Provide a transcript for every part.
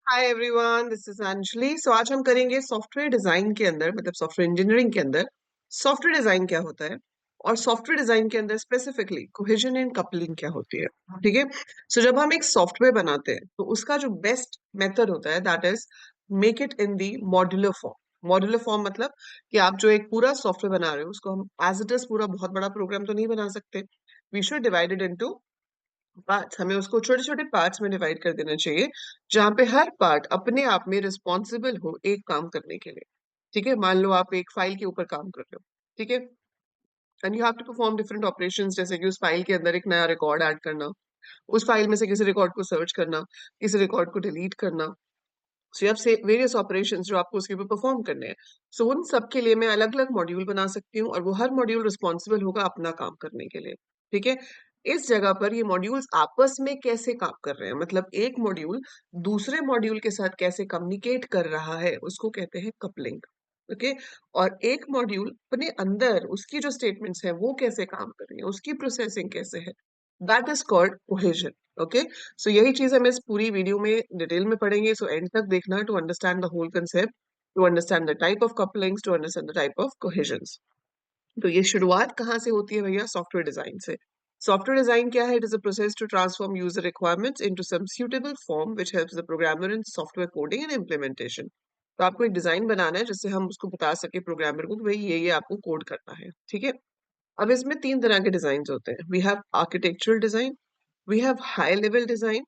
Hi everyone, this is Anjali. So आज हम करेंगे सॉफ्टवेयर डिजाइन के अंदर, मतलब सॉफ्टवेयर इंजीनियरिंग के अंदर सॉफ्टवेयर डिजाइन क्या होता है और सॉफ्टवेयर डिजाइन के अंदर स्पेसिफिकली कोहेजन एंड कपलिंग क्या होती है। ठीक है। सो जब हम एक सॉफ्टवेयर बनाते हैं तो उसका जो बेस्ट मेथड होता है that is make it in the modular form. Modular form मतलब कि आप जो एक पूरा सॉफ्टवेयर बना रहे हो उसको हम एज इट इज पूरा बहुत बड़ा प्रोग्राम तो नहीं बना सकते। We should divided into parts. हमें उसको छोटे छोटे पार्ट्स में डिवाइड कर देना चाहिए जहां पे हर पार्ट अपने आप में रिस्पॉन्सिबल हो एक काम करने के लिए। ठीक है। मान लो आप एक फाइल के ऊपर काम कर रहे हो। ठीक है। And you have to perform different operations, जैसे कि उस फाइल के अंदर एक नया रिकॉर्ड ऐड करना, उस फाइल में से किसी रिकॉर्ड को सर्च करना, किसी रिकॉर्ड को डिलीट करना। सो you have से वेरियस ऑपरेशंस जो आपको उसके ऊपर परफॉर्म करने हैं। सो उन सब के लिए मैं अलग अलग मॉड्यूल बना सकती हूँ और वो हर मॉड्यूल रिस्पॉन्सिबल होगा अपना काम करने के लिए। ठीक है। इस जगह पर ये मॉड्यूल्स आपस में कैसे काम कर रहे हैं, मतलब एक मॉड्यूल दूसरे मॉड्यूल के साथ कैसे कम्युनिकेट कर रहा है, उसको कहते हैं कपलिंग। ओके। और एक मॉड्यूल अपने अंदर उसकी जो स्टेटमेंट्स है वो कैसे काम कर रही है, उसकी प्रोसेसिंग कैसे है, that is called cohesion. Okay. So यही चीज हम इस पूरी वीडियो में डिटेल में पढ़ेंगे। सो एंड तक देखना to understand the whole concept, to understand the type of couplings, to understand the type of cohesions. तो ये शुरुआत कहाँ से होती है भैया? सॉफ्टवेयर डिजाइन से। सॉफ्टवेयर डिजाइन क्या है? It is a process to transform user requirements into some suitable form which helps the programmer in software coding and implementation. तो आपको एक डिजाइन बनाना है जिससे हम उसको बता सके प्रोग्रामर को कि भाई ये आपको कोड करना है। ठीक है। अब इसमें तीन तरह के डिजाइन होते हैं। We have architectural design, we have high level design,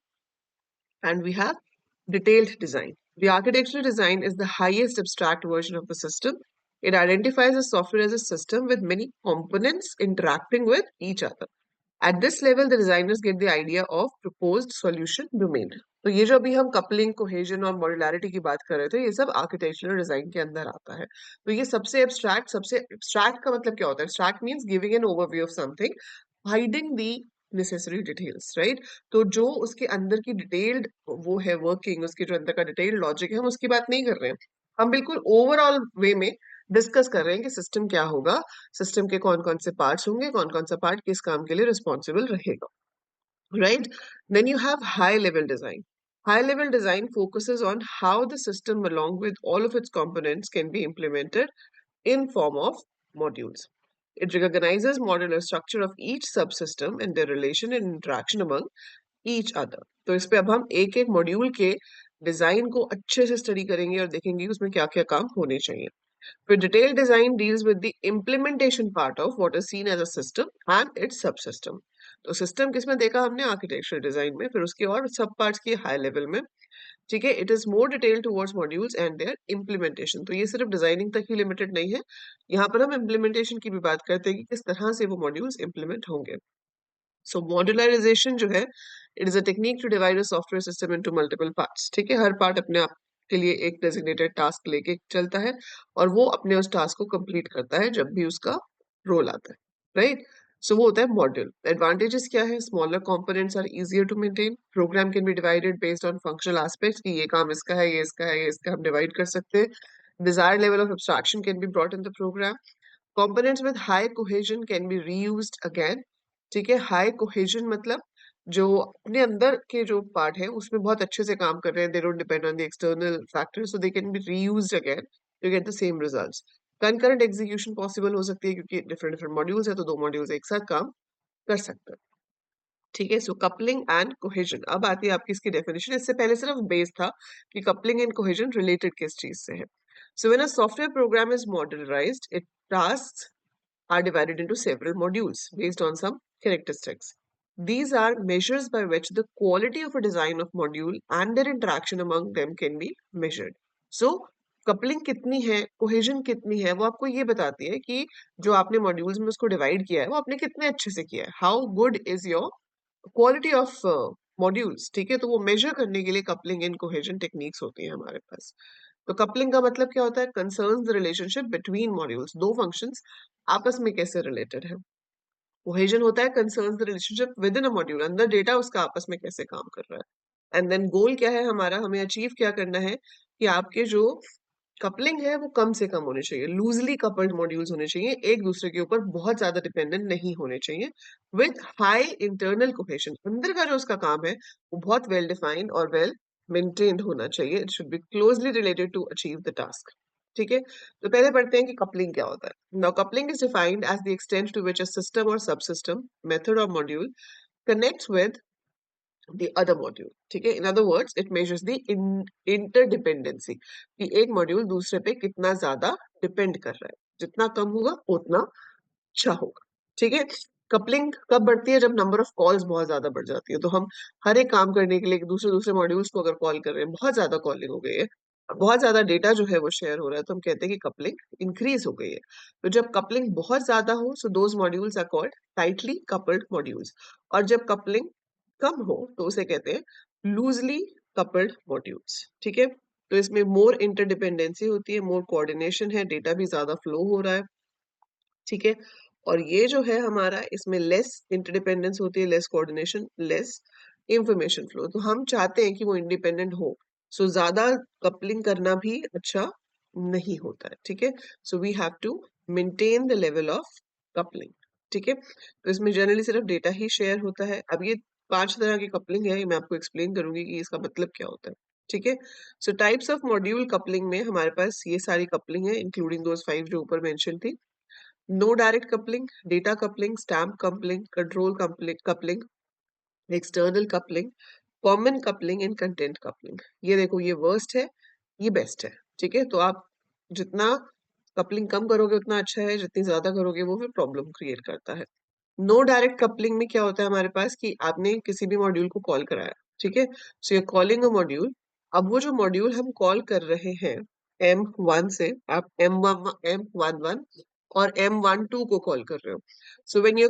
and we have detailed design. The architectural design is the highest abstract version of the system. It identifies the software as a system with many components interacting with each other. At this level, the designers get the idea of proposed solution domain. तो ये जो अभी हम coupling, cohesion और modularity की बात कर रहे थे, ये सब आर्किटेक्चरल डिजाइन के अंदर आता है। तो ये सबसे एब्स्ट्रैक्ट का मतलब क्या होता है? Abstract means giving an overview of something, hiding the necessary details, right. तो जो उसके अंदर की डिटेल्ड वो है वर्किंग, उसके जो अंदर का डिटेल्ड लॉजिक है, हम उसकी बात नहीं कर रहे हैं। हम बिल्कुल ओवरऑल वे में डिस्कस कर रहे हैं कि सिस्टम क्या होगा, सिस्टम के कौन कौन से पार्ट्स होंगे, कौन कौन सा पार्ट किस काम के लिए रिस्पॉन्सिबल रहेगा, right. Then you have high level design. High level design focuses on how the system along with all of its components can be implemented in form of modules. It recognizes modular structure of each subsystem and their relation and interaction among each other. तो इस पे अब हम एक एक module के design को अच्छे से स्टडी करेंगे और देखेंगे कि उसमें क्या क्या काम होने चाहिए। फिर detail design deals with the implementation part of what is seen as a system and its subsystem. तो सिस्टम किसमें देखा हमने? आर्किटेक्चर डिजाइन में। फिर उसके और सब पार्ट्स की हाई लेवल में। ठीक है। It is more detail towards modules and their implementation. तो ये सिर्फ डिजाइनिंग तक ही लिमिटेड नहीं है, यहाँ पर हम इम्प्लीमेंटेशन की भी बात करते हैं कि किस तरह से वो मॉड्यूल्स इम्प्लीमेंट होंगे। सो मॉड्यूलराइजेशन जो है, it is a technique to divide a software system into multiple parts. ठीक है। हर पार्ट अपने आप के लिए एक डेजिग्नेटेड टास्क लेके चलता है और वो अपने उस टास्क को कंप्लीट करता है जब भी उसका रोल आता है, राइट। सो वो होता है मॉड्यूल। एडवांटेजेस क्या है? Smaller components are easier to maintain, program can be divided based on functional aspects कि ये काम इसका है, ये इसका है, ये इसका, हम डिवाइड कर सकते हैं। Desired level of abstraction can be brought in the program. Components with high cohesion can be reused again. ठीक है। हाई कोहेजन मतलब जो अपने अंदर के जो पार्ट है उसमें बहुत अच्छे से काम कर रहे हैं, they don't depend on the external factors, so they can be reused again to get the same results. Concurrent execution possible हो सकती है क्योंकि डिफरेंट डिफरेंट मॉड्यूल्स है तो दो मॉड्यूल्स एक साथ काम कर सकते हैं। ठीक है। सो कपलिंग एंड कोहेजन, अब आती है आपकी इसकी डेफिनेशन। इससे पहले सिर्फ बेस था कि कपलिंग एंड कोहेजन रिलेटेड किस चीज से है। So when a software program is modularized, it task are divided into several modules based on some characteristics. These are measures by which the quality of a design of module and their interaction among them can be measured. So, coupling कितनी है, cohesion कितनी है, वो आपको ये बताती है कि जो आपने मॉड्यूल्स में उसको डिवाइड किया है वो आपने कितने अच्छे से किया है। How good is your quality of modules. ठीक है। तो वो मेजर करने के लिए कपलिंग एंड कोहेजन टेक्निक्स होती हैं हमारे पास। तो कपलिंग का मतलब क्या होता है? Concerns the relationship between modules, दो फंक्शंस आपस में कैसे रिलेटेड है। कोहेजन होता है concerns the relationship with in a module, अंदर डेटा उसका आपस में कैसे काम कर रहा है। एंड देन गोल क्या है हमारा? हमें अचीव क्या करना है कि आपके जो कपलिंग है वो कम से कम होने चाहिए, लूजली कपल्ड मॉड्यूल्स होने चाहिए, एक दूसरे के ऊपर बहुत ज्यादा डिपेंडेंट नहीं होने चाहिए, विद हाई इंटरनल कोहेशन। अंदर का जो उसका काम है वो बहुत वेल डिफाइंड और वेल मेंटेन्ड होना चाहिए, it should be closely related to achieve the task. ठीक है, तो पहले पढ़ते हैं कि कपलिंग क्या होता है। Now coupling is defined as the extent to which a system और सबसिस्टम, मेथड और module connects with the other module। ठीक है, in other words it measures the interdependency, कि एक मॉड्यूल दूसरे पे कितना ज्यादा डिपेंड कर रहा है, जितना कम होगा उतना अच्छा होगा। ठीक है, कपलिंग कब बढ़ती है? जब नंबर ऑफ कॉल्स बहुत ज्यादा बढ़ जाती है। तो हम हर एक काम करने के लिए दूसरे दूसरे मॉड्यूल्स को अगर कॉल कर रहे हैं, बहुत ज्यादा कॉलिंग हो गई है, बहुत ज्यादा डेटा जो है वो शेयर हो रहा है, तो हम कहते हैं कि कपलिंग इंक्रीज हो गई है। तो जब कपलिंग बहुत ज्यादा हो, so those modules are called tightly coupled modules. और जब कपलिंग कम हो तो उसे कहते हैं लूजली कपल्ड मॉड्यूल्स। ठीक है, तो इसमें मोर इंटरडिपेंडेंसी होती है, मोर कोऑर्डिनेशन है, डेटा भी ज्यादा फ्लो हो रहा है। ठीक है, और ये जो है हमारा, इसमें लेस इंटरडिपेंडेंस होती है, less coordination, less information flow. तो हम चाहते हैं कि वो इंडिपेंडेंट हो, सो ज्यादा कपलिंग करना भी अच्छा नहीं होता है। ठीक है, so we have to maintain the level of coupling. ठीक है, तो इसमें जनरली सिर्फ डेटा ही शेयर होता है। अब ये 5 तरह की कपलिंग है, ये मैं आपको एक्सप्लेन करूंगी कि इसका मतलब क्या होता है। ठीक है, सो टाइप्स ऑफ मॉड्यूल कपलिंग में हमारे पास ये सारी कपलिंग है, इंक्लूडिंग दोज 5 जो ऊपर मेंशन थी। No direct coupling, data coupling, stamp coupling, control coupling, external coupling, common coupling and content coupling. ये देखो, ये वर्स्ट है, ये बेस्ट है। ठीक है, तो आप जितना कपलिंग कम करोगे उतना अच्छा है, जितनी ज्यादा करोगे वो फिर प्रॉब्लम क्रिएट करता है। नो डायरेक्ट कपलिंग में क्या होता है हमारे पास, कि आपने किसी भी मॉड्यूल को कॉल कराया। ठीक है, so you calling a module. अब वो जो मॉड्यूल हम कॉल कर रहे हैं M1 से, आप M11 और M12 को कॉल कर रहे हो। So when you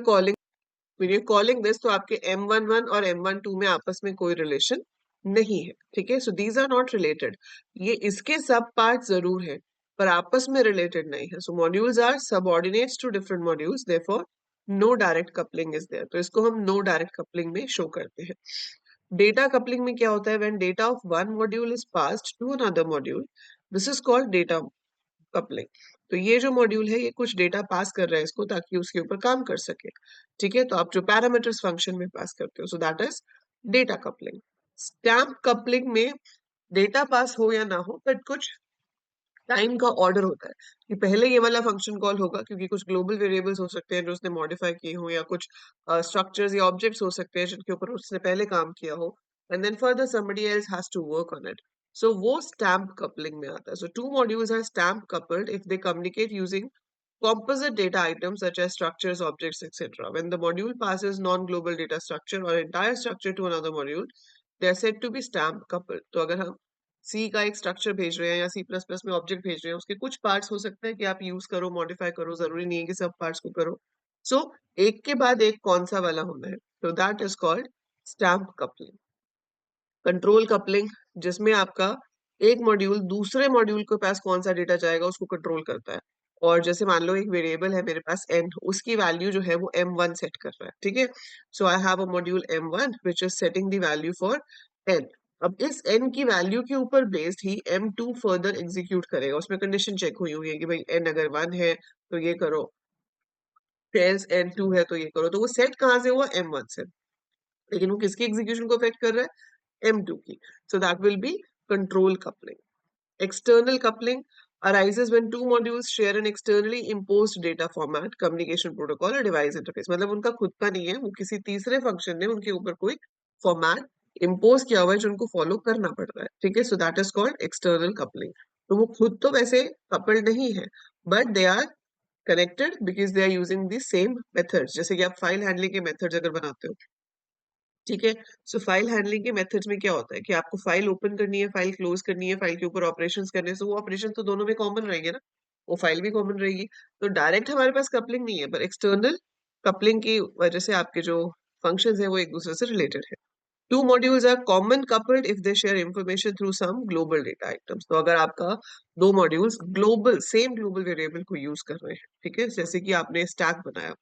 calling this, तो आपके M11 और M12 में आपस में कोई रिलेशन नहीं है। ठीक है, so these are not related. ये इसके सब पार्ट जरूर है, पर आपस में रिलेटेड नहीं है। So modules are subordinates to different modules, therefore no direct coupling is there. तो इसको हम नो डायरेक्ट कपलिंग में शो करते हैं। डेटा कपलिंग में क्या होता है? When data of one module is passed to another module, this is called data coupling. तो ये जो मॉड्यूल है, ये कुछ डेटा पास कर रहा है इसको, ताकि उसके ऊपर काम कर सके। ठीक है, तो आप जो पैरामीटर्स फंक्शन में पास करते हो, सो that is data coupling. Stamp coupling में डेटा पास हो या ना हो, बट कुछ टाइम का ऑर्डर होता है कि पहले ये वाला फंक्शन कॉल होगा, क्योंकि कुछ ग्लोबल वेरिएबल्स हो सकते हैं जो उसने मॉडिफाई किए हो, या कुछ स्ट्रक्चर्स या ऑब्जेक्ट्स हो सकते हैं जिनके ऊपर उसने पहले काम किया हो, and then further somebody else has to work on it। So वो स्टैम्प कपलिंग में आता है। So two modules are stamp coupled if they communicate using composite data items such as structures, objects, etc. When the module passes non-global data structure or entire structure to another module, they are said to be stamp coupled। तो अगर हम C का एक structure भेज रहे हैं या C++ में ऑब्जेक्ट भेज रहे हैं, उसके कुछ पार्ट्स हो सकते हैं कि आप यूज करो, मॉडिफाई करो, जरूरी नहीं है कि सब पार्ट्स को करो। सो एक के बाद एक कौन सा वाला होना है, तो that is called stamp coupling. Control coupling, जिसमें आपका एक मॉड्यूल दूसरे मॉड्यूल के पास कौन सा डेटा जाएगा उसको कंट्रोल करता है। और जैसे मान लो एक वेरिएबल है मेरे पास n, उसकी वैल्यू जो है वो M1 सेट कर रहा है। ठीक है, so I have a module M1 which is setting the value for n। अब इस n की वैल्यू के ऊपर बेस्ड ही M2 फर्दर एग्जीक्यूट करेगा। उसमें कंडीशन चेक हुई हुई है कि भाई n अगर 1 है तो ये करो, else n2 है तो ये करो। तो वो सेट कहाँ से हुआ? M1 से। लेकिन वो किसकी एग्जीक्यूशन को अफेक्ट कर रहा है? M2 की। So that will be control coupling। External coupling arises when two modules share an externally imposed data format, communication protocol or device interface। मतलब उनका खुद का नहीं है, वो किसी तीसरे फंक्शन ने उनके ऊपर कोई फॉर्मेट इम्पोज किया हुआ है जो उनको फॉलो करना पड़ रहा है। ठीक है, so that is called external coupling. तो वो खुद तो वैसे कपल्ड नहीं है, but they are connected because they are using the same methods. जैसे कि आप फाइल हैंडलिंग के मेथड्स अगर बनाते हो, ठीक है, सो फाइल हैंडलिंग के मेथड्स में क्या होता है कि आपको फाइल ओपन करनी है, फाइल क्लोज करनी है, फाइल के ऊपर ऑपरेशंस करने हैं, सो वो ऑपरेशन तो दोनों में कॉमन रहेंगे ना, वो फाइल भी कॉमन रहेगी। तो डायरेक्ट हमारे पास कपलिंग नहीं है, पर एक्सटर्नल कपलिंग की वजह से आपके जो फंक्शंस है वो एक दूसरे से रिलेटेड है। Two modules are common coupled if they share information through some global data items. तो अगर आपका दो modules global same global variable को यूज कर रहे हैं, ठीक है, जैसे कि आपने स्टैक बनाया,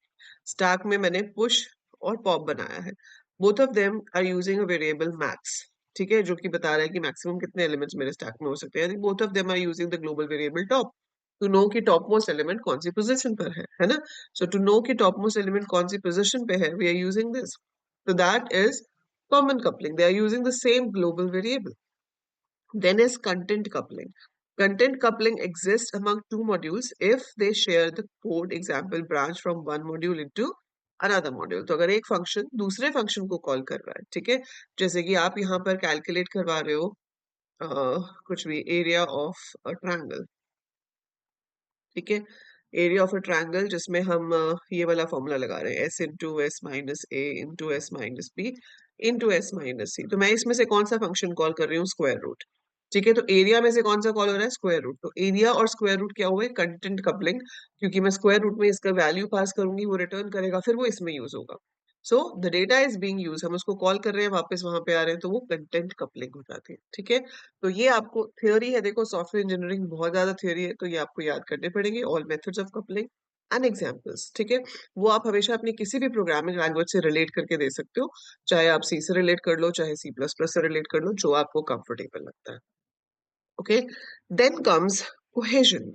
स्टैक में मैंने पुश और पॉप बनाया है, both of them are using a variable max. ठीक है, जो कि बता रहा है कि मैक्सिमम कितने एलिमेंट्स मेरे स्टैक में हो सकते हैं। Both of them are using the global variable top to know कि टॉप मोस्ट एलिमेंट कौन सी पोजीशन पर है ना। सो टू नो कि टॉप मोस्ट एलिमेंट कौन सी पोजीशन पे है, we are using this. So that is common coupling, they are using the same global variable। Then is content coupling. Content coupling exists among two modules if they share the code example branch from one module into another module. तो अगर एक function दूसरे function को call कर रहा है, ठीक है, जैसे कि आप यहाँ पर कैलकुलेट करवा रहे हो कुछ भी एरिया ऑफ अ ट्रायंगल, ठीक है, एरिया ऑफ अ ट्रायंगल जिसमें हम ये वाला फॉर्मूला लगा रहे हैं S into S minus A into S minus B into S minus C. तो मैं इसमें से कौन सा फंक्शन कॉल कर रही हूँ? Square root. ठीक है, तो एरिया में से कौन सा कॉल हो रहा है? Square root. तो एरिया और स्क्वायर रूट क्या हुआ है? कंटेंट कपलिंग, क्योंकि मैं स्क्वायर रूट में इसका वैल्यू पास करूंगी, वो रिटर्न करेगा, फिर वो इसमें यूज होगा। So the data is being use, हम उसको कॉल कर रहे हैं, वापस वहां पे आ रहे हैं, तो वो कंटेंट कपलिंग हो जाती है। ठीक है, तो ये आपको थ्योरी है, देखो सॉफ्टवेयर इंजीनियरिंग बहुत ज्यादा थ्योरी है, तो ये आपको याद करने पड़ेंगे, all methods of coupling and examples. ठीक है, वो आप हमेशा अपनी किसी भी प्रोग्रामिंग लैंग्वेज से रिलेट करके दे सकते हो, चाहे आप सी से रिलेट कर लो, चाहे सी प्लस प्लस से रिलेट कर लो, जो आपको कंफर्टेबल लगता है। Okay, then comes cohesion.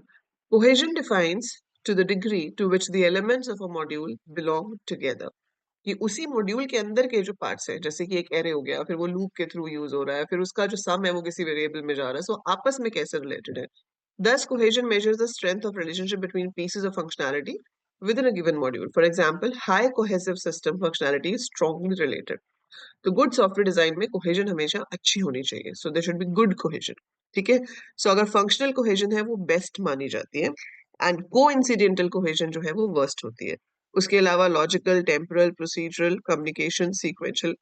Cohesion defines to the degree to which the elements of a module belong together. कि उसी मॉड्यूल के अंदर के जो पार्ट्स हैं, जैसे कि एक एरे हो गया, फिर वो लूप के थ्रू यूज हो रहा है, फिर उसका जो सम है वो किसी वेरिएबल में जा रहा है, सो आपस में कैसे रिलेटेड है। Thus, cohesion measures the strength of relationship between pieces of functionality within a given module. For example, high cohesive system functionality is strongly related. तो गुड सॉफ्टवेयर डिजाइन में कोहेजन हमेशा अच्छी होनी चाहिए, so they should be good cohesion. ठीक है, सो अगर functional cohesion है वो बेस्ट मानी जाती है, एंड को इंसिडेंटल कोहेजन जो है वो वर्स्ट होती है। उसके अलावा logical, temporal, procedural, communication, sequential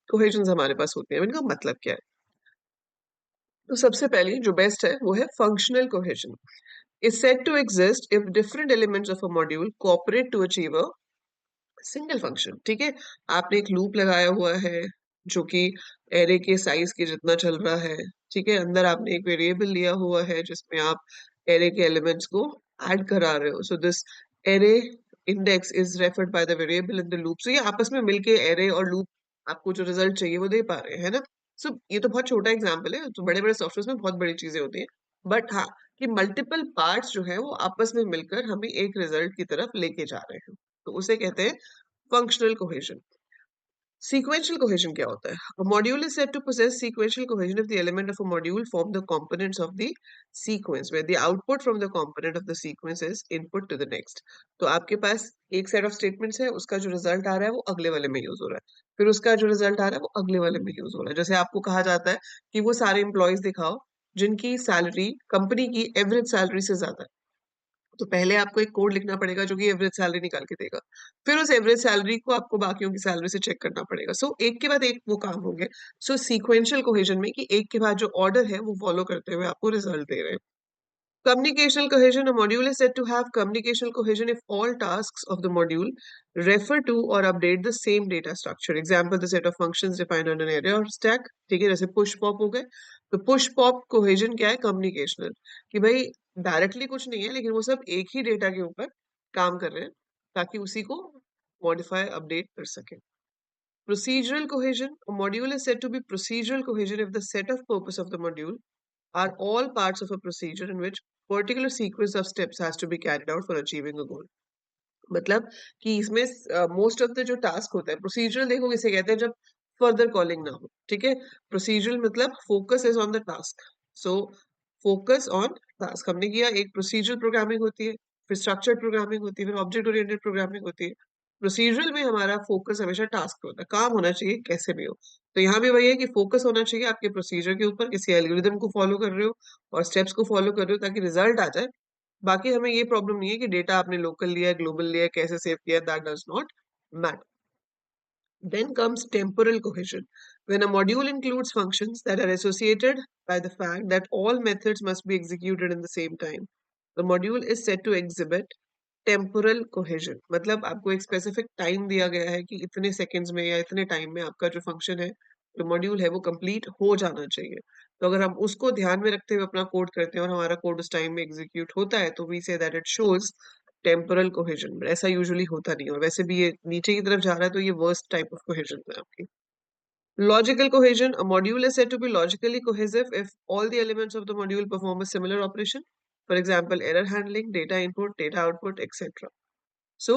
cohesion हमारे पास होते हैं। इनका मतलब क्या है? तो सबसे पहले जो बेस्ट है वो है functional cohesion. Is said to exist if different elements of a module cooperate to achieve a single function. ठीक है, आपने एक लूप लगाया हुआ है जो कि एरे के साइज के जितना चल रहा है। ठीक है, अंदर आपने एक वेरिएबल लिया हुआ है जिसमें आप एरे के एलिमेंट्स को ऐड करा रहे हो, so this array index is referred by the variable in the loop. सो ये आपस में मिलके एरे और लूप आपको जो रिजल्ट चाहिए वो दे पा रहे हैं, है ना। सो ये तो बहुत छोटा एग्जाम्पल है, तो बड़े बड़े सॉफ्टवेयर में बहुत बड़ी चीजें होती हैं, बट हाँ, कि मल्टीपल पार्ट्स जो है वो आपस में मिलकर हमें एक रिजल्ट की तरफ लेके जा रहे हैं, तो उसे कहते हैं functional cohesion. Sequential cohesion क्या होता है? A module is said to possess sequential cohesion if the element of a module form the components of the sequence, where the output from the component of the sequence is input to the next. तो आपके पास एक set of statements है, उसका जो result आ रहा है वो अगले वाले में यूज हो रहा है, फिर उसका जो result आ रहा है वो अगले वाले में यूज हो रहा है। जैसे आपको कहा जाता है कि वो सारे एम्प्लॉयज दिखाओ जिनकी सैलरी कंपनी की एवरेज सैलरी से ज्यादा है, तो पहले आपको एक कोड लिखना पड़ेगा जो कि एवरेज सैलरी निकाल के देगा, फिर उस एवरेज सैलरी को आपको बाकियों की सैलरी से चेक करना पड़ेगा। सो एक के बाद एक वो काम हो गया। सो सीक्वेंशियल कोहेजन में कि एक के बाद जो ऑर्डर है वो फॉलो करते हुए आपको रिजल्ट दे रहे हैं। Communicational cohesion, a module is said to have communicational cohesion if all tasks of the module refer to or update the same data structure. Example, the set of functions defined on an array or stack. ठीक है, जैसे push pop हो गए, तो push pop cohesion क्या है? Communicational, कि भाई डायरेक्टली कुछ नहीं है लेकिन वो सब एक ही डेटा के ऊपर काम कर रहे हैं ताकि उसी को मॉडिफाई अपडेट कर सके। Procedural cohesion, a module is said to be procedural cohesion if the set of purpose of the module are all parts of a procedure in which particular sequence of steps has to be carried out for achieving a goal. मतलब कि इसमें most of the जो task होता है procedural, देखो इसे कहते हैं जब फर्दर कॉलिंग ना हो। ठीक है, प्रोसीजरल मतलब focus is on the task, so focus on task हमने किया। एक प्रोसीजरल प्रोग्रामिंग होती है, फिर स्ट्रक्चर्ड प्रोग्रामिंग होती है, फिर ऑब्जेक्ट ओरिएंटेड प्रोग्रामिंग होती है। प्रोसीजरल में हमारा फोकस हमेशा टास्क पे होता है, काम होना चाहिए कैसे भी हो। तो यहाँ भी वही है कि फोकस होना चाहिए आपके प्रोसीजर के ऊपर, किसी एल्गोरिदम को फॉलो कर रहे हो और स्टेप्स को फॉलो कर रहे हो ताकि रिजल्ट आ जाए। बाकी हमें ये प्रॉब्लम नहीं है कि डेटा आपने लोकल लिया है, ग्लोबल लिया है, कैसे सेव किया है, that does not matter. Then comes temporal cohesion. When a module includes functions that are associated by the fact that all methods must be executed in the same time, the module is said to exhibit temporal cohesion. मतलब आपको एक specific time दिया गया है कि इतने seconds में या इतने टाइम में आपका जो फंक्शन है, जो मॉड्यूल है, वो कंप्लीट हो जाना चाहिए। तो अगर हम उसको ध्यान में रखते हुए अपना कोड करते हैं और हमारा कोड उस टाइम में एग्जीक्यूट होता है, तो we say that it shows temporal cohesion. ऐसा यूजुअली होता नहीं है, और वैसे भी ये नीचे की तरफ जा रहा है तो ये वर्स्ट टाइप ऑफ कोहेजन है आपकी। Logical cohesion, a module is said to be logically cohesive if all the elements of the module perform a similar operation. For example, error handling, data input, data output, etc. So,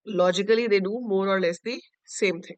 logically, they do more or less the same thing.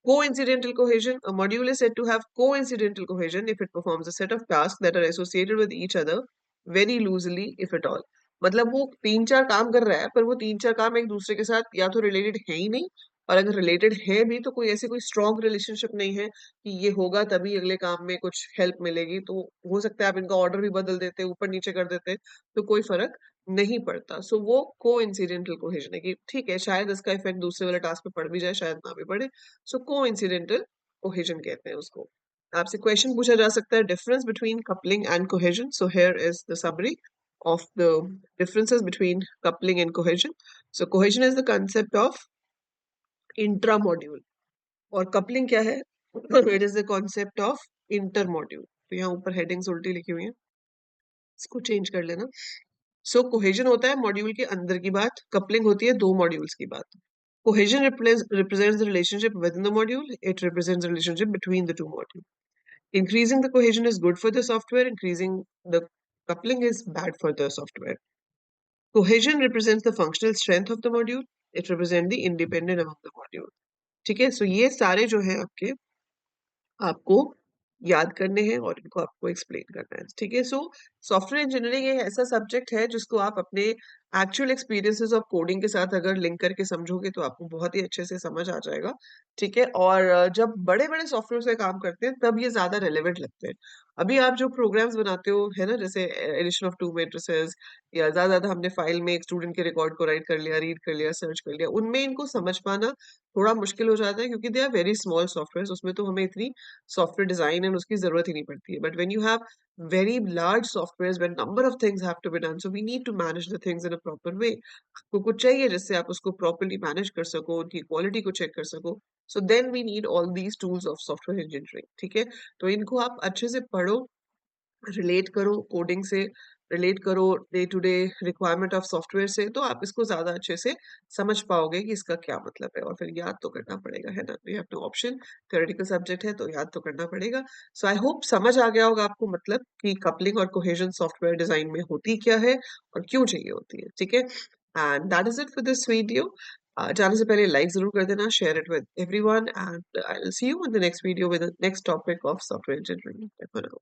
Coincidental cohesion. A module is said to have coincidental cohesion if it performs a set of tasks that are associated with each other very loosely, if at all. मतलब वो तीन चार काम कर रहा है पर वो तीन चार काम एक दूसरे के साथ या तो रिलेटेड है ही नहीं, और अगर रिलेटेड है भी तो कोई ऐसी कोई स्ट्रॉन्ग रिलेशनशिप नहीं है कि ये होगा तभी अगले काम में कुछ हेल्प मिलेगी। तो हो सकता है आप इनका ऑर्डर भी बदल देते, ऊपर नीचे कर देते, तो कोई फर्क नहीं पड़ता। सो वो को इंसिडेंटल कोहेजन है कि ठीक है शायद इसका इफेक्ट दूसरे वाले टास्क पे पड़ भी जाए, शायद ना भी पड़े। सो कोइंसिडेंटल कोहेजन कहते हैं उसको। आपसे क्वेश्चन पूछा जा सकता है difference between coupling and cohesion. So here is the summary of the differences between coupling and cohesion. So cohesion is the concept of intramodule और coupling क्या है? It is the concept of intermodule. तो यहाँ ऊपर headings उल्टी लिखी हुई हैं, इसको चेंज कर लेना। सो कोहेजन होता है मॉड्यूल के अंदर की बात, कपलिंग होती है दो मॉड्यूल्स की बात। Cohesion represents the relationship within the module. It represents the relationship between the two modules. Increasing the cohesion is good for the software. Increasing the coupling is bad for the software. Cohesion represents the functional strength of the module. It represents the independent among the module. ठीक है, सो ये सारे जो है आपके आपको याद करने हैं और इनको आपको एक्सप्लेन करना है। ठीक है, सो सॉफ्टवेयर इंजीनियरिंग एक ऐसा सब्जेक्ट है जिसको आप अपने एक्चुअल एक्सपीरियंसेस ऑफ कोडिंग के साथ अगर लिंक करके समझोगे तो आपको बहुत ही अच्छे से समझ आ जाएगा। ठीक है, और जब बड़े बड़े सॉफ्टवेयर से काम करते हैं तब ये ज्यादा रेलेवेंट लगते हैं। अभी आप जो प्रोग्राम्स बनाते हो है ना, जैसे एडिशन ऑफ टू मैट्रिसेस या ज्यादा ज्यादा हमने फाइल में एक स्टूडेंट के रिकॉर्ड को राइट कर लिया, रीड कर लिया, सर्च कर लिया, उनमें इनको समझ पाना थोड़ा मुश्किल हो जाता है क्योंकि they are very small software. उसमें तो हमें इतनी सॉफ्टवेयर डिजाइन एंड उसकी जरूरत ही नहीं पड़ती है। But when you have very large softwares when number of things have to be done, so we need to manage the things in a proper way। आपको कुछ चाहिए जिससे आप उसको properly manage कर सको, उनकी क्वालिटी को चेक कर सको। So then we need all these tools of software engineering। ठीक है, तो इनको आप अच्छे से पढ़ो, रिलेट करो कोडिंग से, रिलेट करो day to day requirement of software से, तो आप इसको ज्यादा अच्छे से समझ पाओगे कि इसका क्या मतलब है। और फिर याद तो करना पड़ेगा, है ना, we have no option. Theoretical subject है तो याद तो करना पड़ेगा। सो आई होप समझ आ गया होगा आपको मतलब कि कपलिंग और कोहेजन सॉफ्टवेयर डिजाइन में होती क्या है और क्यों चाहिए होती है। ठीक है, and that is it for this video. जाने से पहले लाइक जरूर कर देना, share it with everyone, and I will see you in the next video with the next topic of software engineering.